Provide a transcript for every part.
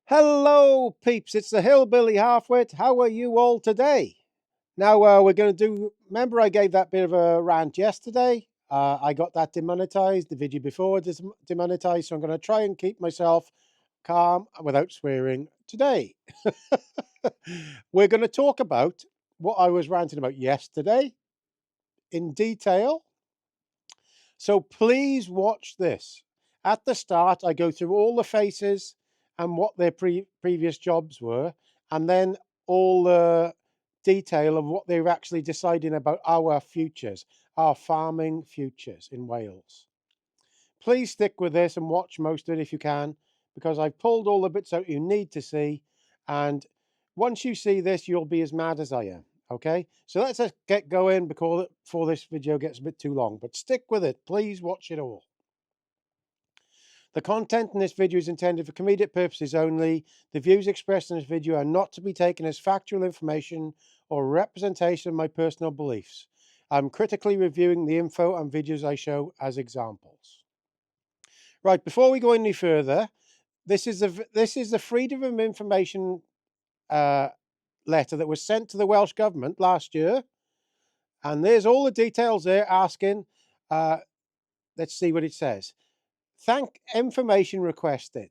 Hello, peeps. It's the Hillbilly Halfwit. How are you all today? Now, we're going to do. Remember, I gave that bit of a rant yesterday. I got that demonetized. The video before was demonetized. So I'm going to try and keep myself calm without swearing today. We're going to talk about what I was ranting about yesterday in detail. So please watch this. At the start, I go through all the faces and what their previous jobs were, and then all the detail of what they're actually deciding about our futures, our farming futures in Wales. Please stick with this and watch most of it if you can, because I've pulled all the bits out you need to see. And once you see this, you'll be as mad as I am. Okay, so let's just get going before this video gets a bit too long, but stick with it. Please watch it all. The content in this video is intended for comedic purposes only. The views expressed in this video are not to be taken as factual information or representation of my personal beliefs. I'm critically reviewing the info and videos I show as examples. Right, before we go any further, this is the Freedom of Information letter that was sent to the Welsh Government last year. And there's all the details there asking, let's see what it says. Information requested.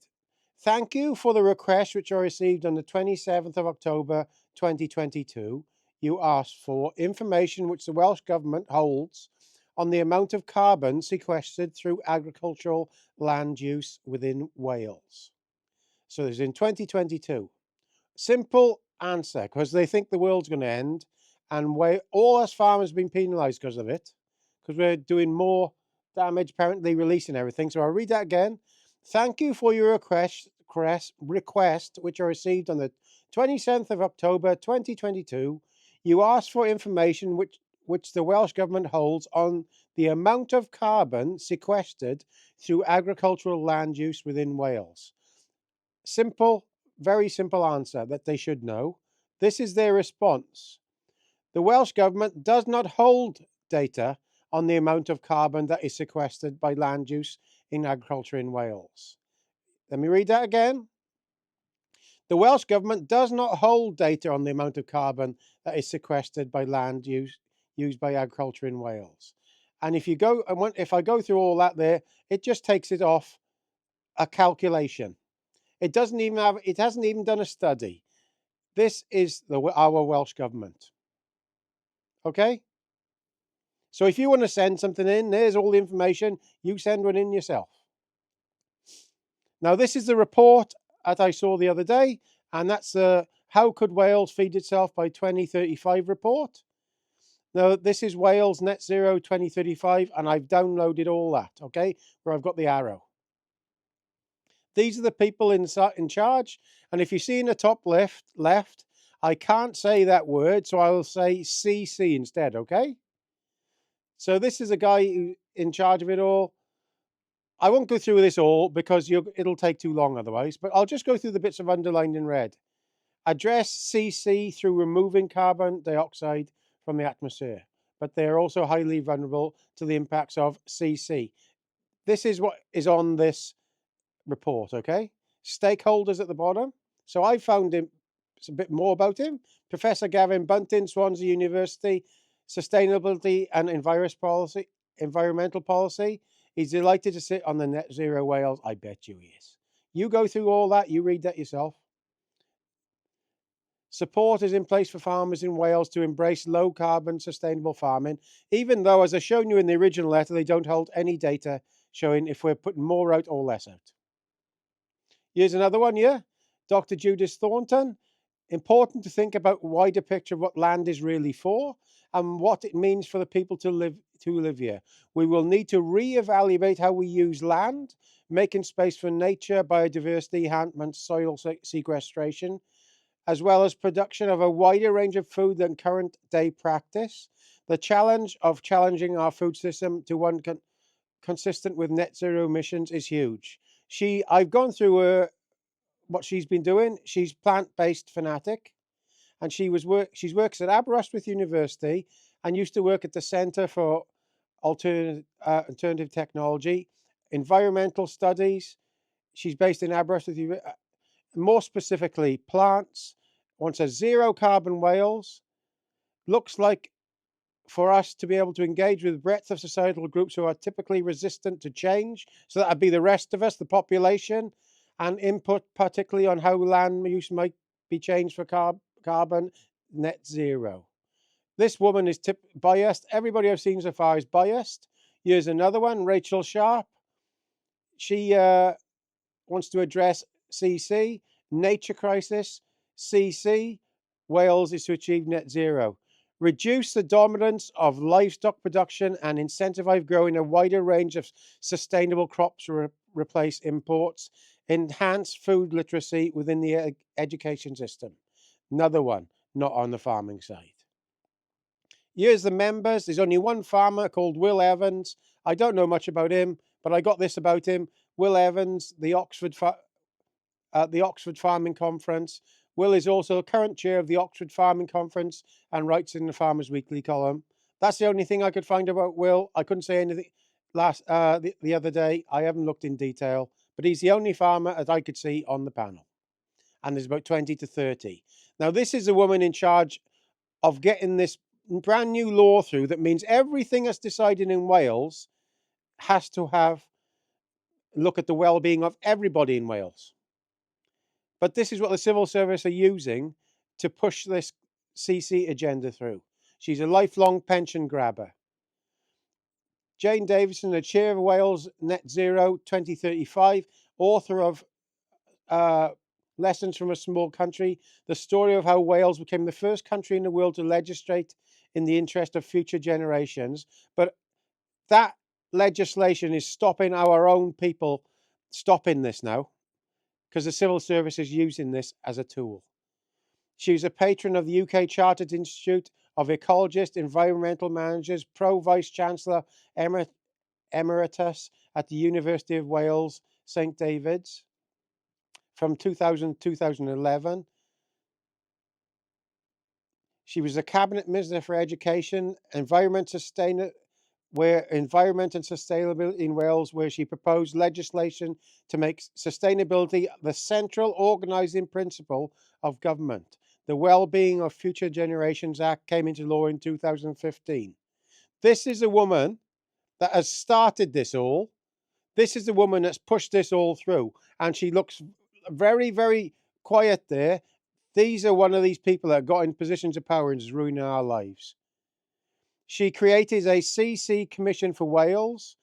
Thank you for the request which I received on the 27th of October 2022. You asked for information which the Welsh Government holds on the amount of carbon sequestered through agricultural land use within Wales. So this is in 2022. Simple answer, because they think the world's going to end, and all us farmers have been penalised because of it, because we're doing more damage, apparently releasing everything. So I'll read that again. Thank you for your request, which I received on the 27th of October 2022. You asked for information which the Welsh Government holds on the amount of carbon sequestered through agricultural land use within Wales. Simple, very simple answer that they should know. This is their response. The Welsh Government does not hold data on the amount of carbon that is sequestered by land use in agriculture in Wales. Let me read that again. The Welsh Government does not hold data on the amount of carbon that is sequestered by land use used by agriculture in Wales. And if I go through all that there, it just takes it off a calculation. It hasn't even done a study. This is our Welsh Government. Okay? So if you want to send something in, there's all the information. You send one in yourself. Now, this is the report that I saw the other day, and that's the How Could Wales Feed Itself by 2035 report. Now, this is Wales Net Zero 2035, and I've downloaded all that, okay, where I've got the arrow. These are the people in charge, and if you see in the top left, I can't say that word, so I will say CC instead, okay? So this is a guy who's in charge of it all. I won't go through this all because it'll take too long otherwise, but I'll just go through the bits of underlined in red. Address CC through removing carbon dioxide from the atmosphere, but they're also highly vulnerable to the impacts of CC. This is what is on this report, okay? Stakeholders at the bottom. So I found a bit more about him. Professor Gavin Bunting, Swansea University, Sustainability and Environmental Policy. He's delighted to sit on the Net Zero Wales. I bet you he is. You go through all that, you read that yourself. Support is in place for farmers in Wales to embrace low carbon sustainable farming, even though, as I've shown you in the original letter, they don't hold any data showing if we're putting more out or less out. Here's another one here. Dr. Judith Thornton. Important to think about a wider picture of what land is really for and what it means for the people to live here. We will need to re-evaluate how we use land, making space for nature, biodiversity enhancement, soil sequestration, as well as production of a wider range of food than current day practice. The challenge of challenging our food system to one consistent with net zero emissions is huge. I've gone through what she's been doing. She's plant-based fanatic, and she works at Aberystwyth University and used to work at the Centre for Alternative Technology, Environmental Studies. She's based in Aberystwyth. more specifically plants, wants a zero carbon Wales, looks like for us to be able to engage with breadth of societal groups who are typically resistant to change. So that would be the rest of us, the population, and input particularly on how land use might be changed for carbon, net zero. This woman is biased. Everybody I've seen so far is biased. Here's another one, Rachel Sharp. She wants to address CC, nature crisis, CC, Wales is to achieve net zero. Reduce the dominance of livestock production and incentivize growing a wider range of sustainable crops to replace imports. Enhance food literacy within the education system. Another one, not on the farming side. Here's the members. There's only one farmer called Will Evans. I don't know much about him, but I got this about him. Will Evans, the Oxford Farming Conference. Will is also current chair of the Oxford Farming Conference and writes in the Farmers Weekly column. That's the only thing I could find about Will. I couldn't say anything the other day. I haven't looked in detail, but he's the only farmer that I could see on the panel. And there's about 20 to 30. Now, this is a woman in charge of getting this brand new law through that means everything that's decided in Wales has to look at the well-being of everybody in Wales. But this is what the civil service are using to push this CC agenda through. She's a lifelong pension grabber. Jane Davison, the chair of Wales Net Zero 2035, author of Lessons from a Small Country, the story of how Wales became the first country in the world to legislate in the interest of future generations. But that legislation is stopping our own people stopping this now, because the civil service is using this as a tool. She's a patron of the UK Chartered Institute of Ecologists, Environmental Managers, Pro-Vice-Chancellor Emeritus at the University of Wales, St David's, from 2000 to 2011. She was the Cabinet Minister for Education, Environment and Sustainability in Wales, where she proposed legislation to make sustainability the central organising principle of government. The Wellbeing of Future Generations Act came into law in 2015. This is a woman that has started this all. This is the woman that's pushed this all through. And she looks very, very quiet there. These are one of these people that got in positions of power and is ruining our lives. She created a CC Commission for Wales,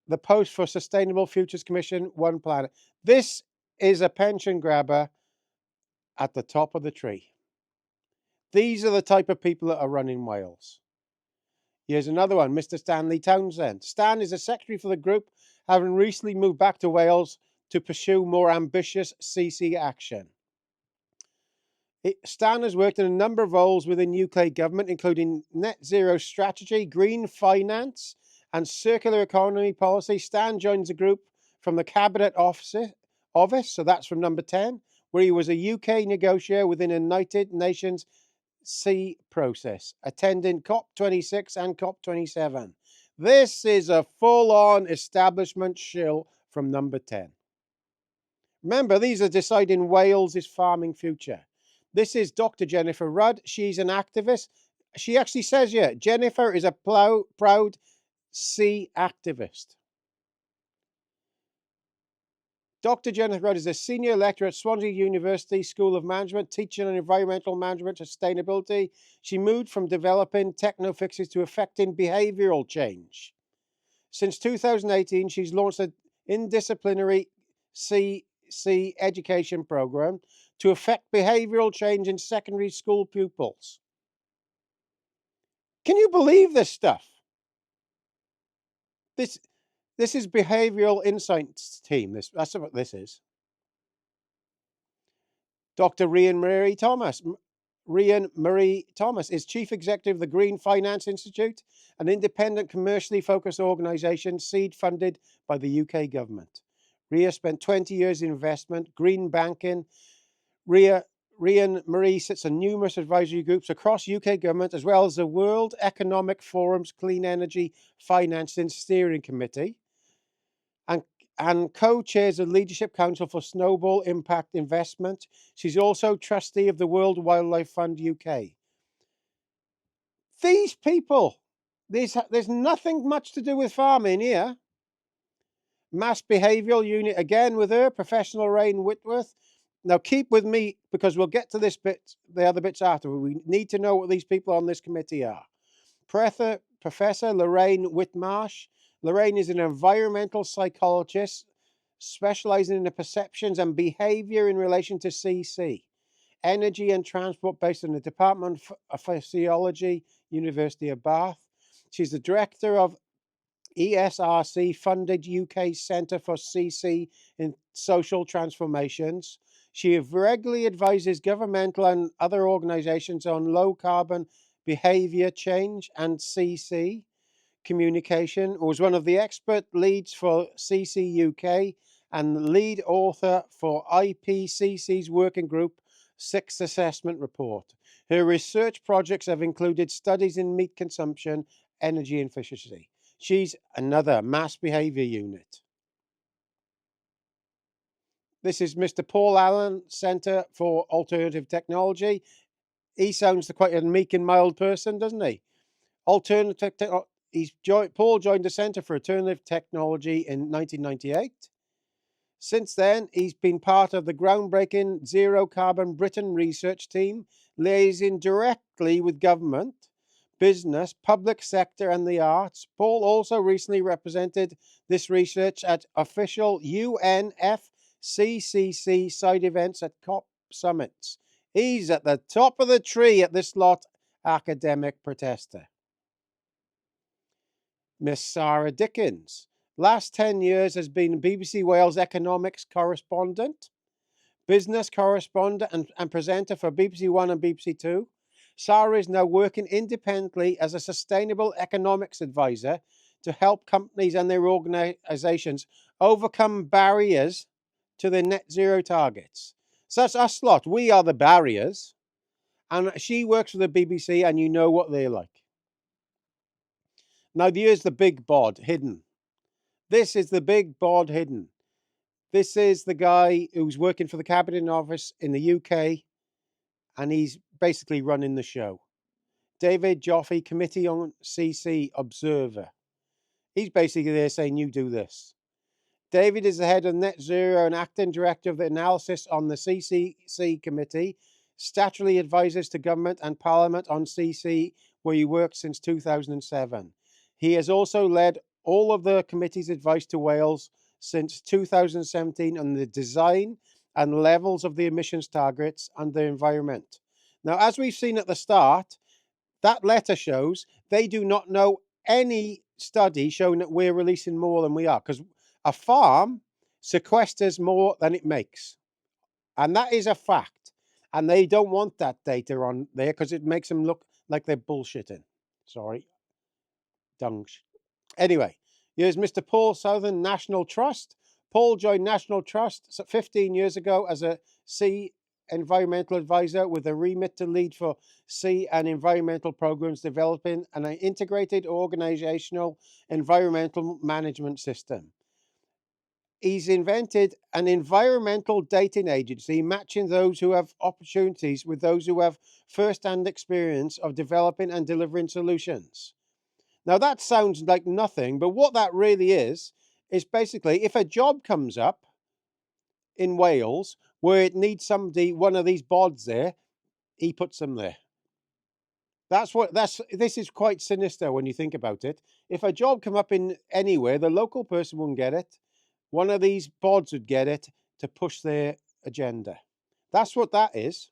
the Post for Sustainable Futures Commission, One Planet. This is a pension grabber at the top of the tree. These are the type of people that are running Wales. Here's another one, Mr. Stanley Townsend. Stan is a secretary for the group, having recently moved back to Wales to pursue more ambitious CC action. Stan has worked in a number of roles within UK government, including net zero strategy, green finance, and circular economy policy. Stan joins the group from the Cabinet Office, so that's from number 10, where he was a UK negotiator within the United Nations C process, attending COP26 and COP27. This is a full-on establishment shill from number 10. Remember, these are deciding Wales' farming future. This is Dr. Jennifer Rudd. She's an activist. She actually says, yeah, Jennifer is a proud C activist. Dr. Jennifer Rudd is a senior lecturer at Swansea University School of Management, teaching on environmental management and sustainability. She moved from developing techno-fixes to affecting behavioural change. Since 2018, she's launched an interdisciplinary CC education program to affect behavioural change in secondary school pupils. Can you believe this stuff? This is Behavioural Insights Team. That's what this is. Dr. Rhian Marie Thomas. Rhian Marie Thomas is Chief Executive of the Green Finance Institute, an independent, commercially focused organisation seed funded by the UK government. Rhea spent 20 years in investment, green banking. Rhian Marie sits on numerous advisory groups across UK government, as well as the World Economic Forum's Clean Energy Financing Steering Committee, and co-chairs the Leadership Council for Snowball Impact Investment. She's also trustee of the World Wildlife Fund UK. These people, there's nothing much to do with farming here. Mass Behavioural Unit, again with her, Professional Lorraine Whitworth. Now keep with me because we'll get to this bit, the other bits after. We need to know what these people on this committee are. Professor Lorraine Whitmarsh. Lorraine is an environmental psychologist specializing in the perceptions and behavior in relation to CC, energy and transport, based on the Department of Physiology, University of Bath. She's the director of ESRC funded UK Centre for CC in Social Transformations. She regularly advises governmental and other organisations on low carbon behaviour change and CC communication. Was one of the expert leads for CC UK and lead author for IPCC's working group Sixth Assessment Report. Her research projects have included studies in meat consumption, energy efficiency. She's another mass behaviour unit. This is Mr. Paul Allen, Centre for Alternative Technology. He sounds quite a meek and mild person, doesn't he? Paul joined the Centre for Alternative Technology in 1998. Since then, he's been part of the groundbreaking Zero Carbon Britain research team, liaising directly with government, business, public sector, and the arts. Paul also recently represented this research at official UNFCCC side events at COP summits. He's at the top of the tree at this lot, academic protester. Miss Sarah Dickens. Last 10 years has been BBC Wales economics correspondent, business correspondent and presenter for BBC One and BBC Two. Sarah is now working independently as a sustainable economics advisor to help companies and their organisations overcome barriers to their net zero targets. So that's us lot. We are the barriers. And she works for the BBC, and you know what they're like. Now, here's the big bod hidden. This is the big bod hidden. This is the guy who's working for the Cabinet Office in the UK, and he's basically running the show. David Joffe, Committee on CC Observer. He's basically there saying, you do this. David is the head of Net Zero and acting director of the analysis on the CCC Committee, statutory advisors to government and Parliament on CC, where he worked since 2007. He has also led all of the committee's advice to Wales since 2017 on the design and levels of the emissions targets and the environment. Now, as we've seen at the start, that letter shows they do not know any study showing that we're releasing more than we are, because a farm sequesters more than it makes. And that is a fact. And they don't want that data on there because it makes them look like they're bullshitting. Sorry. Dungs. Anyway, here's Mr. Paul Southern, National Trust. Paul joined National Trust 15 years ago as a sea environmental advisor with a remit to lead for sea and environmental programs, developing an integrated organizational environmental management system. He's invented an environmental dating agency, matching those who have opportunities with those who have first-hand experience of developing and delivering solutions. Now, that sounds like nothing, but what that really is basically if a job comes up in Wales where it needs somebody, one of these bods there, he puts them there. This is quite sinister when you think about it. If a job come up in anywhere, the local person wouldn't get it. One of these bods would get it to push their agenda. That's what that is.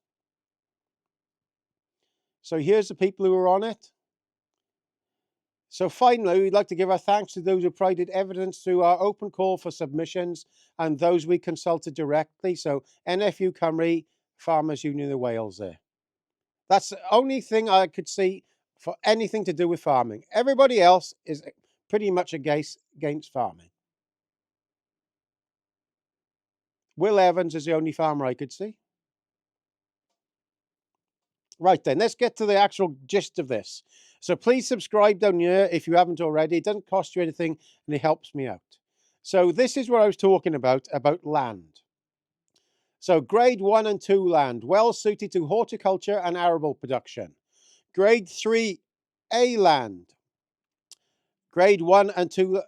So here's the people who are on it. So finally, we'd like to give our thanks to those who provided evidence through our open call for submissions and those we consulted directly. So NFU Cymru, Farmers Union of Wales there. That's the only thing I could see for anything to do with farming. Everybody else is pretty much against farming. Will Evans is the only farmer I could see. Right then, let's get to the actual gist of this. So please subscribe down here if you haven't already. It doesn't cost you anything and it helps me out. So this is what I was talking about land. So grade 1 and 2 land, well suited to horticulture and arable production. Grade 3A land, grade 1 and 2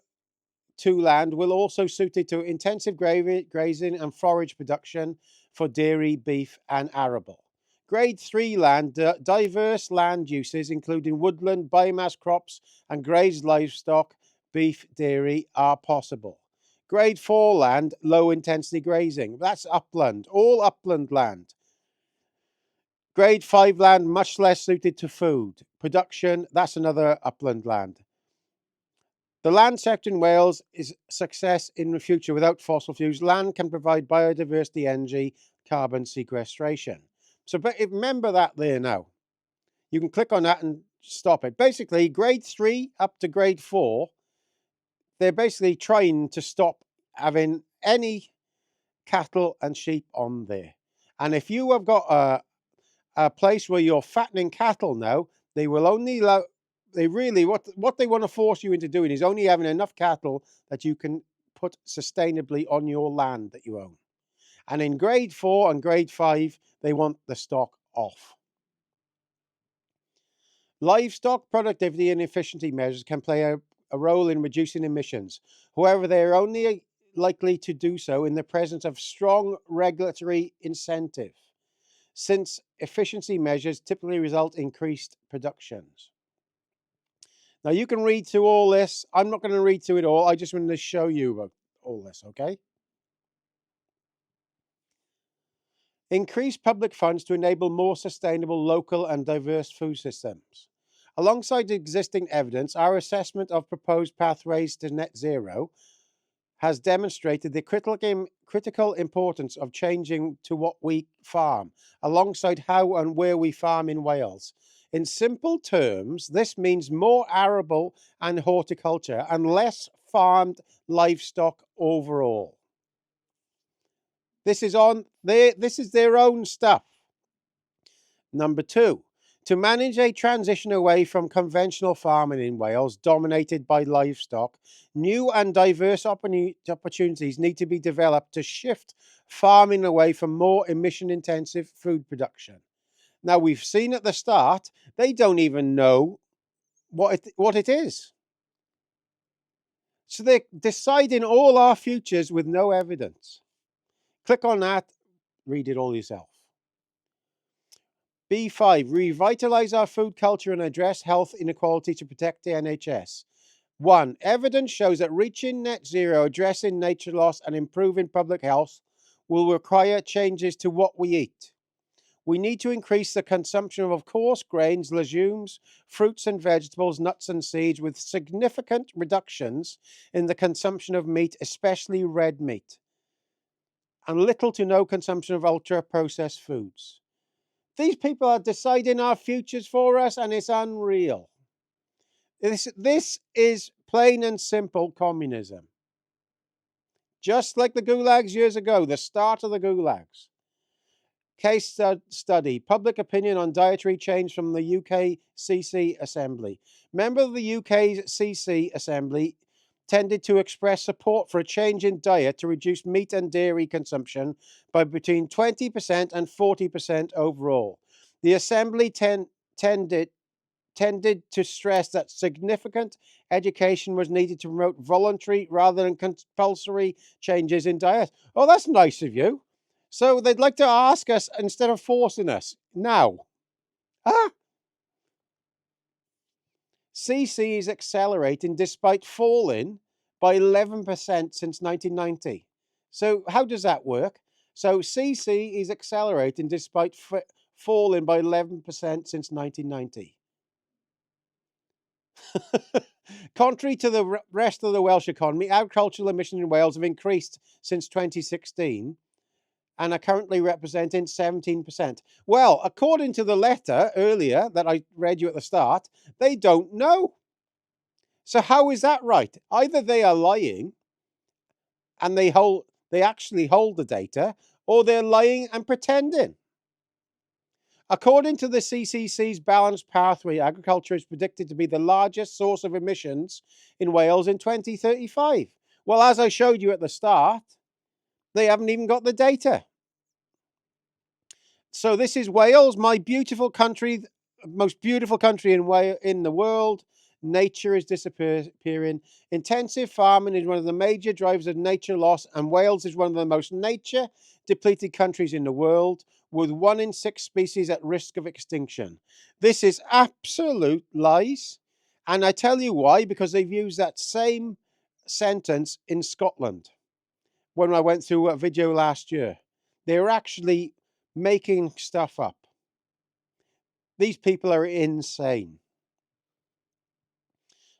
land will also suited to intensive grazing and forage production for dairy, beef and arable. Grade 3 land, diverse land uses including woodland, biomass crops and grazed livestock, beef, dairy are possible. Grade 4 land, low intensity grazing, that's upland, all upland land. Grade 5 land, much less suited to food production, that's another upland land. The land sector in Wales is success in the future without fossil fuels. Land can provide biodiversity, energy, carbon sequestration. So remember that there now. You can click on that and stop it. Basically, grade 3 up to grade 4, they're basically trying to stop having any cattle and sheep on there. And if you have got a place where you're fattening cattle now, they will only allow, what they want to force you into doing is only having enough cattle that you can put sustainably on your land that you own. And in grade 4 and grade 5, they want the stock off. Livestock productivity and efficiency measures can play a role in reducing emissions. However, they are only likely to do so in the presence of strong regulatory incentive, since efficiency measures typically result in increased productions. Now you can read through all this. I'm not going to read through it all. I just wanted to show you all this, okay? Increase public funds to enable more sustainable, local and diverse food systems. Alongside existing evidence, our assessment of proposed pathways to net zero has demonstrated the critical importance of changing to what we farm, alongside how and where we farm in Wales. In simple terms, this means more arable and horticulture and less farmed livestock overall. This is their own stuff. Number 2, to manage a transition away from conventional farming in Wales, dominated by livestock, new and diverse opportunities need to be developed to shift farming away from more emission-intensive food production. Now, we've seen at the start, they don't even know what it is. So they're deciding all our futures with no evidence. Click on that, read it all yourself. B5, revitalise our food culture and address health inequality to protect the NHS. 1. Evidence shows that reaching net zero, addressing nature loss and improving public health will require changes to what we eat. We need to increase the consumption of coarse grains, legumes, fruits and vegetables, nuts and seeds, with significant reductions in the consumption of meat, especially red meat, and little to no consumption of ultra-processed foods. These people are deciding our futures for us, and it's unreal. This is plain and simple communism. Just like the gulags years ago, the start of the gulags. Case study, public opinion on dietary change from the UKCC Assembly. Members of the UKCC Assembly tended to express support for a change in diet to reduce meat and dairy consumption by between 20% and 40% overall. The Assembly tended to stress that significant education was needed to promote voluntary rather than compulsory changes in diet. Oh, that's nice of you. So they'd like to ask us instead of forcing us. Now, CC is accelerating despite falling by 11% since 1990. So how does that work? So CC is accelerating despite falling by 11% since 1990. Contrary to the rest of the Welsh economy, agricultural emissions in Wales have increased since 2016 and are currently representing 17%. Well, according to the letter earlier that I read you at the start, they don't know. So how is that right? Either they are lying and they actually hold the data, or they're lying and pretending. According to the CCC's Balanced Pathway, agriculture is predicted to be the largest source of emissions in Wales in 2035, Well, as I showed you at the start, they haven't even got the data. So this is Wales, my beautiful country, most beautiful country in the world. Nature is disappearing. Intensive farming is one of the major drivers of nature loss, and Wales is one of the most nature depleted countries in the world, with 1 in 6 species at risk of extinction. This is absolute lies, and I tell you why, because they've used that same sentence in Scotland when I went through a video last year. They were actually making stuff up. These people are insane.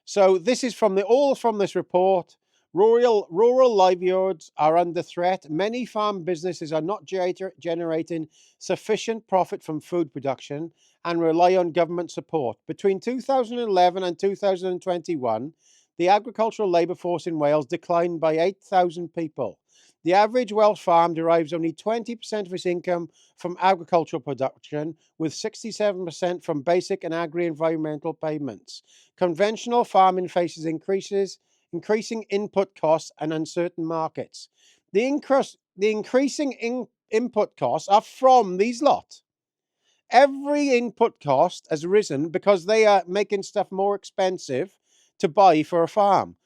So this is all from this report. Rural livelihoods are under threat. Many farm businesses are not generating sufficient profit from food production and rely on government support. Between 2011 and 2021, the agricultural labour force in Wales declined by 8,000 people. The average Welsh farm derives only 20% of its income from agricultural production, with 67% from basic and agri-environmental payments. Conventional farming faces increasing input costs and uncertain markets. The increasing input costs are from these lot. Every input cost has risen because they are making stuff more expensive to buy for a farm,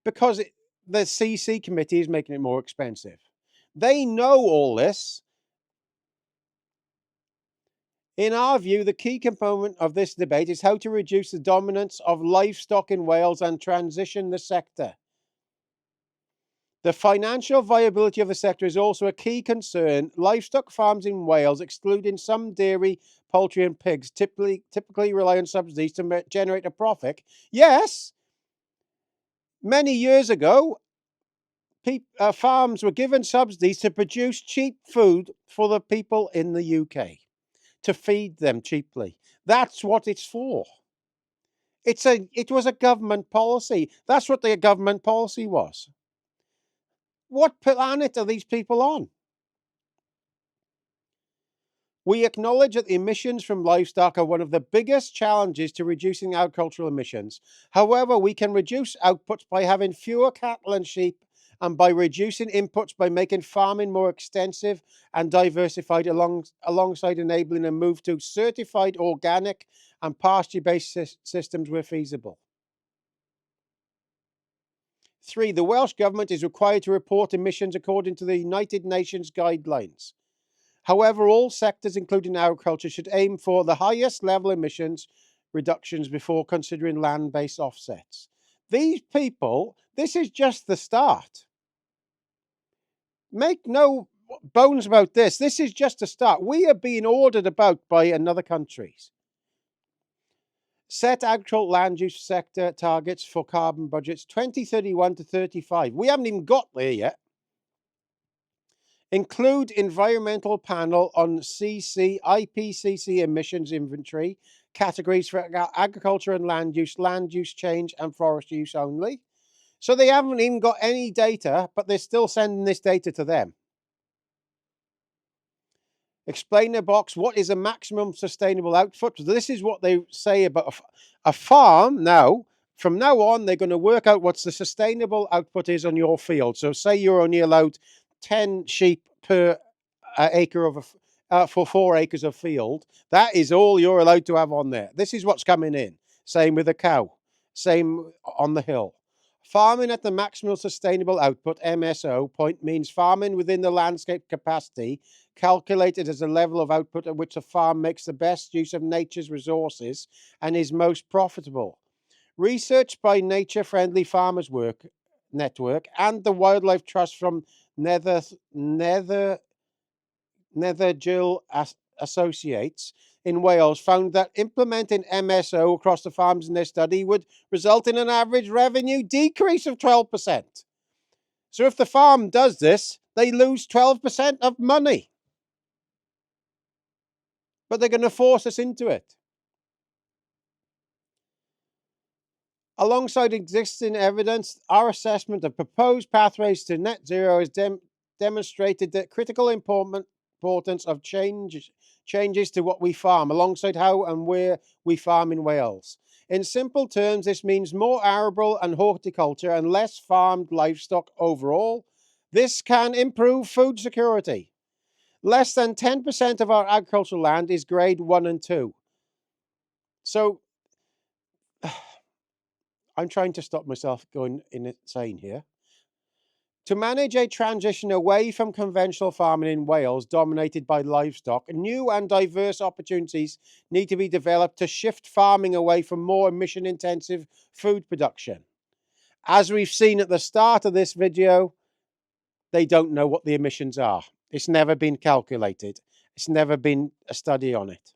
because the CC committee is making it more expensive. They know all this. In our view, the key component of this debate is how to reduce the dominance of livestock in Wales and transition the sector. The financial viability of the sector is also a key concern. Livestock farms in Wales, excluding some dairy, poultry and pigs, typically rely on subsidies to generate a profit. Yes, many years ago, farms were given subsidies to produce cheap food for the people in the UK, to feed them cheaply. That's what it's for. It was a government policy. That's what the government policy was. What planet are these people on? We acknowledge that the emissions from livestock are one of the biggest challenges to reducing agricultural emissions. However, we can reduce outputs by having fewer cattle and sheep, and by reducing inputs by making farming more extensive and diversified, alongside enabling a move to certified organic and pasture-based systems where feasible. 3. The Welsh Government is required to report emissions according to the United Nations guidelines. However, all sectors, including agriculture, should aim for the highest level emissions reductions before considering land-based offsets. These people, this is just the start. Make no bones about this. This is just a start. We are being ordered about by another countries. Set agricultural land use sector targets for carbon budgets 2031 to 35. We haven't even got there yet. Include environmental panel on IPCC emissions inventory, categories for agriculture and land use change and forest use only. So they haven't even got any data, but they're still sending this data to them. Explain the box, what is a maximum sustainable output? This is what they say about a farm now. From now on, they're going to work out what the sustainable output is on your field. So say you're only allowed 10 sheep per acre for 4 acres of field. That is all you're allowed to have on there. This is what's coming in. Same with a cow. Same on the hill. Farming at the maximum sustainable output, MSO, point means farming within the landscape capacity, calculated as a level of output at which a farm makes the best use of nature's resources and is most profitable. Research by Nature Friendly Farmers Network and the Wildlife Trust from Nethergill Associates in Wales found that implementing MSO across the farms in their study would result in an average revenue decrease of 12%. So if the farm does this, they lose 12% of money. But they're going to force us into it. Alongside existing evidence, our assessment of proposed pathways to net zero has demonstrated the critical importance of changes to what we farm, alongside how and where we farm in Wales. In simple terms, this means more arable and horticulture and less farmed livestock overall. This can improve food security. Less than 10% of our agricultural land is grade 1 and 2. So I'm trying to stop myself going insane here. To manage a transition away from conventional farming in Wales dominated by livestock, new and diverse opportunities need to be developed to shift farming away from more emission-intensive food production. As we've seen at the start of this video, they don't know what the emissions are. It's never been calculated. It's never been a study on it.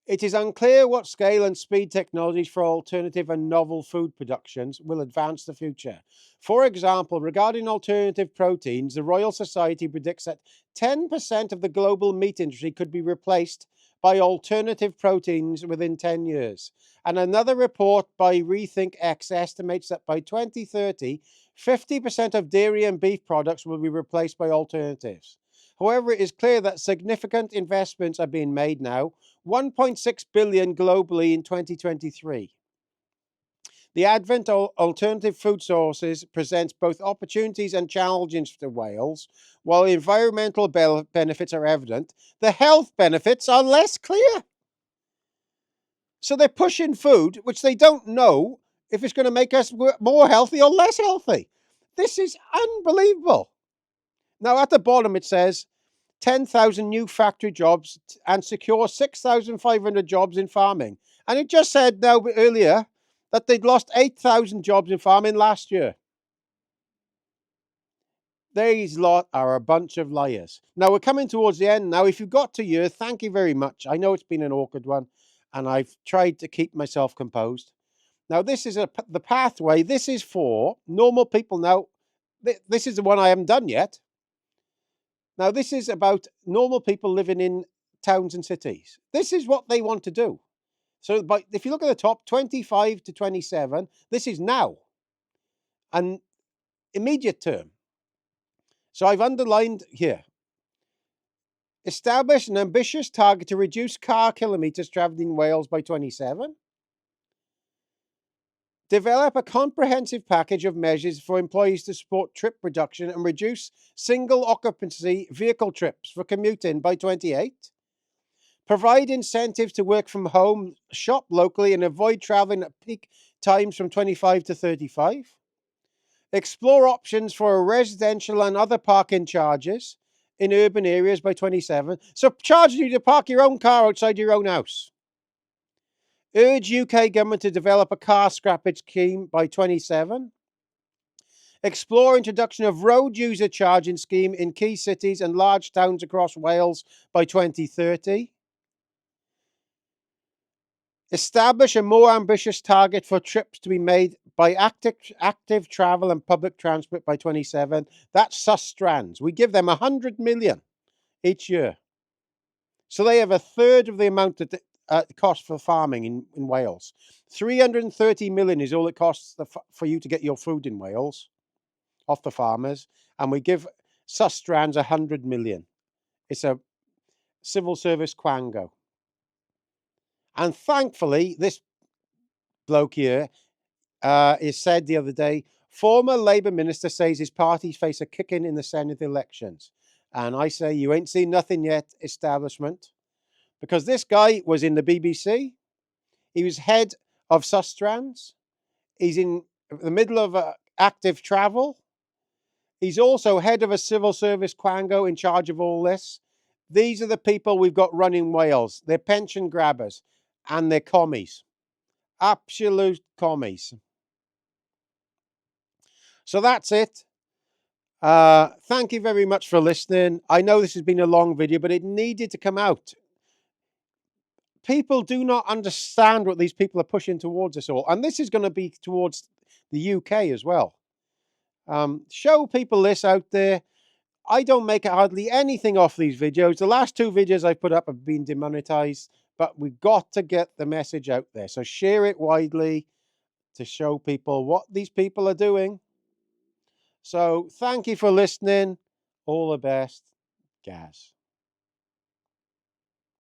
It is unclear what scale and speed technologies for alternative and novel food productions will advance the future. For example, regarding alternative proteins, the Royal Society predicts that 10% of the global meat industry could be replaced by alternative proteins within 10 years. And another report by Rethink X estimates that by 2030, 50% of dairy and beef products will be replaced by alternatives. However, it is clear that significant investments are being made now, 1.6 billion globally in 2023. The advent of alternative food sources presents both opportunities and challenges for Wales. While environmental benefits are evident, the health benefits are less clear. So they're pushing food which they don't know if it's going to make us more healthy or less healthy. This is unbelievable. Now at the bottom it says 10,000 new factory jobs and secure 6,500 jobs in farming. And it just said now earlier that they'd lost 8,000 jobs in farming last year. These lot are a bunch of liars. Now we're coming towards the end now. If you got to here, thank you very much. I know it's been an awkward one and I've tried to keep myself composed. Now this is the pathway. This is for normal people. Now this is the one I haven't done yet. Now, this is about normal people living in towns and cities. This is what they want to do. So if you look at the top, 25 to 27, this is now, an immediate term. So I've underlined here. Establish an ambitious target to reduce car kilometres travelled in Wales by 27. Develop a comprehensive package of measures for employees to support trip reduction and reduce single occupancy vehicle trips for commuting by 28. Provide incentives to work from home, shop locally and avoid travelling at peak times from 25 to 35. Explore options for residential and other parking charges in urban areas by 27. So charging you to park your own car outside your own house. Urge UK government to develop a car scrappage scheme by 27. Explore introduction of road user charging scheme in key cities and large towns across Wales by 2030. Establish a more ambitious target for trips to be made by active travel and public transport by 27. That's Sustrans. We give them 100 million each year. So they have a third of the amount that it costs for farming in Wales. 330 million is all it costs for you to get your food in Wales off the farmers. And we give Sustrans 100 million. It's a civil service quango. And thankfully, this bloke here is said the other day, former Labour minister says his party face a kick-in the Senate elections. And I say, you ain't seen nothing yet, establishment. Because this guy was in the BBC. He was head of Sustrans. He's in the middle of active travel. He's also head of a civil service quango in charge of all this. These are the people we've got running Wales. They're pension grabbers and they're commies. Absolute commies. So that's it. Thank you very much for listening. I know this has been a long video, but it needed to come out. People do not understand what these people are pushing towards us all. And this is going to be towards the UK as well. Show people this out there. I don't make hardly anything off these videos. The last two videos I put up have been demonetized, but we've got to get the message out there. So share it widely to show people what these people are doing. So thank you for listening. All the best, Gaz.